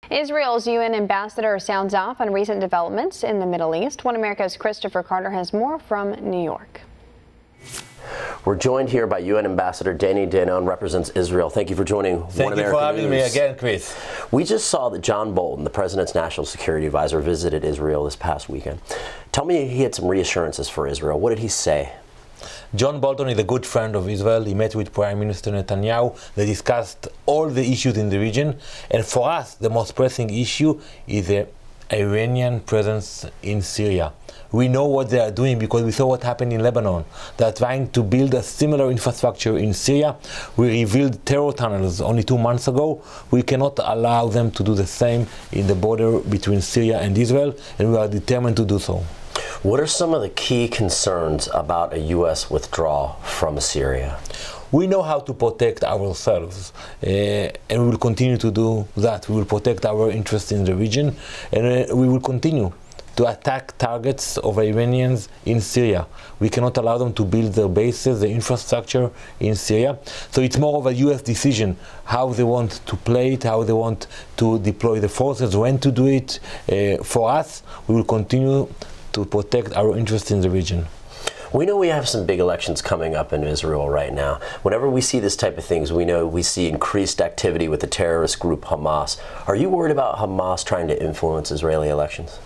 Israel's UN ambassador sounds off on recent developments in the Middle East. One America's Christopher Carter has more from New York. We're joined here by UN Ambassador Danny Danon, represents Israel. Thank you for joining One America News. Thank you for having me again, Chris. We just saw that John Bolton, the President's National Security Advisor, visited Israel this past weekend. Tell me he had some reassurances for Israel. What did he say? John Bolton is a good friend of Israel. He met with Prime Minister Netanyahu. They discussed all the issues in the region. And for us, the most pressing issue is the Iranian presence in Syria. We know what they are doing because we saw what happened in Lebanon. They are trying to build a similar infrastructure in Syria. We revealed terror tunnels only 2 months ago. We cannot allow them to do the same in the border between Syria and Israel, and we are determined to do so. What are some of the key concerns about a U.S. withdrawal from Syria? We know how to protect ourselves, and we will continue to do that. We will protect our interests in the region, and we will continue to attack targets of Iranians in Syria. We cannot allow them to build their bases, the infrastructure in Syria. So it's more of a US decision how they want to play it, how they want to deploy the forces, when to do it. For us, we will continue to protect our interests in the region. We know we have some big elections coming up in Israel right now. Whenever we see this type of things, we know we see increased activity with the terrorist group Hamas. Are you worried about Hamas trying to influence Israeli elections?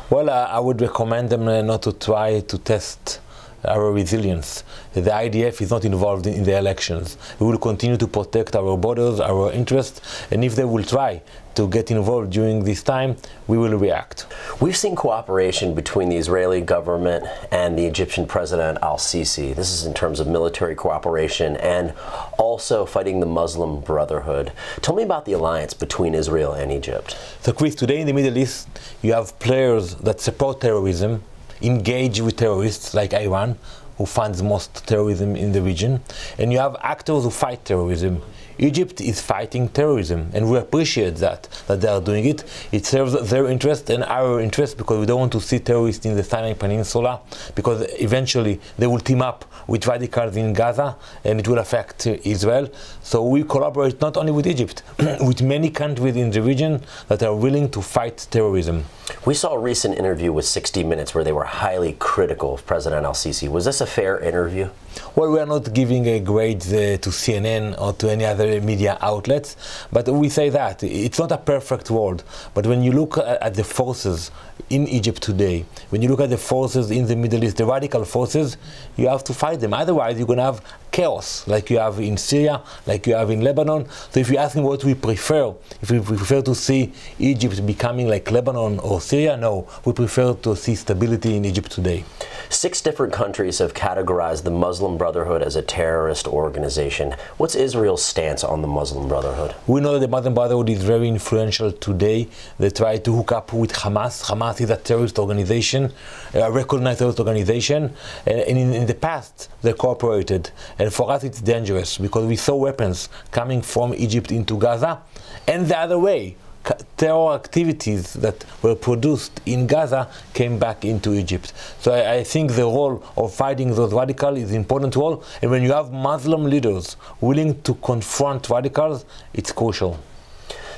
Well, I would recommend them not to try to test our resilience. The IDF is not involved in the elections. We will continue to protect our borders, our interests, and if they will try to get involved during this time, we will react. We've seen cooperation between the Israeli government and the Egyptian President al-Sisi. This is in terms of military cooperation and also fighting the Muslim Brotherhood. Tell me about the alliance between Israel and Egypt. So Chris, today in the Middle East, you have players that support terrorism, engage with terrorists like Iran, who funds most terrorism in the region, and you have actors who fight terrorism. Egypt is fighting terrorism, and we appreciate that they are doing it. It serves their interest and our interest because we don't want to see terrorists in the Sinai Peninsula, because eventually they will team up with radicals in Gaza and it will affect Israel. So we collaborate not only with Egypt, with many countries in the region that are willing to fight terrorism. We saw a recent interview with 60 Minutes where they were highly critical of President al-Sisi. Was this a fair interview? Well, we are not giving a grade to CNN or to any other media outlets, but we say that it's not a perfect world. But when you look at the forces in Egypt today, when you look at the forces in the Middle East, the radical forces, you have to fight them. Otherwise, you're going to have chaos like you have in Syria, like you have in Lebanon. So if you ask me what we prefer, if we prefer to see Egypt becoming like Lebanon or Syria, no, we prefer to see stability in Egypt today. 6 different countries have categorized the Muslim Brotherhood as a terrorist organization. What's Israel's stance on the Muslim Brotherhood? We know that the Muslim Brotherhood is very influential today. They try to hook up with Hamas. Hamas is a terrorist organization, a recognized terrorist organization, and in the past they cooperated. And for us it's dangerous because we saw weapons coming from Egypt into Gaza, and the other way. Terror activities that were produced in Gaza came back into Egypt. So I think the role of fighting those radicals is an important role, and when you have Muslim leaders willing to confront radicals, it's crucial.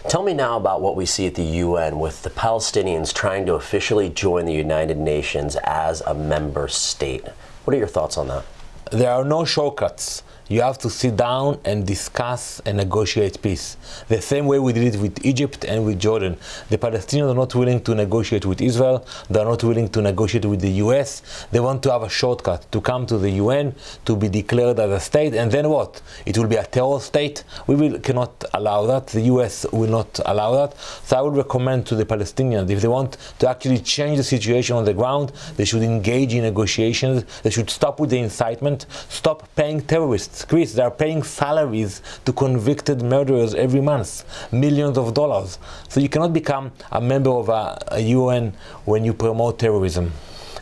Tell me now about what we see at the UN with the Palestinians trying to officially join the United Nations as a member state. What are your thoughts on that? There are no shortcuts. You have to sit down and discuss and negotiate peace. The same way we did it with Egypt and with Jordan. The Palestinians are not willing to negotiate with Israel. They are not willing to negotiate with the US. They want to have a shortcut to come to the UN, to be declared as a state, and then what? It will be a terror state. We cannot allow that. The US will not allow that. So I would recommend to the Palestinians, if they want to actually change the situation on the ground, they should engage in negotiations. They should stop with the incitement, stop paying terrorists. Chris, they are paying salaries to convicted murderers every month, millions of dollars. So you cannot become a member of a UN when you promote terrorism.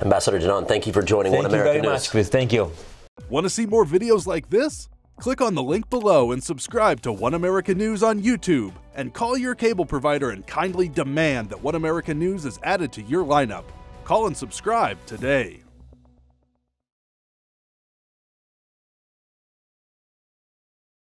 Ambassador Danon, thank you for joining One America News. Thank you very much, Chris. Thank you. Want to see more videos like this? Click on the link below and subscribe to One America News on YouTube. And call your cable provider and kindly demand that One America News is added to your lineup. Call and subscribe today.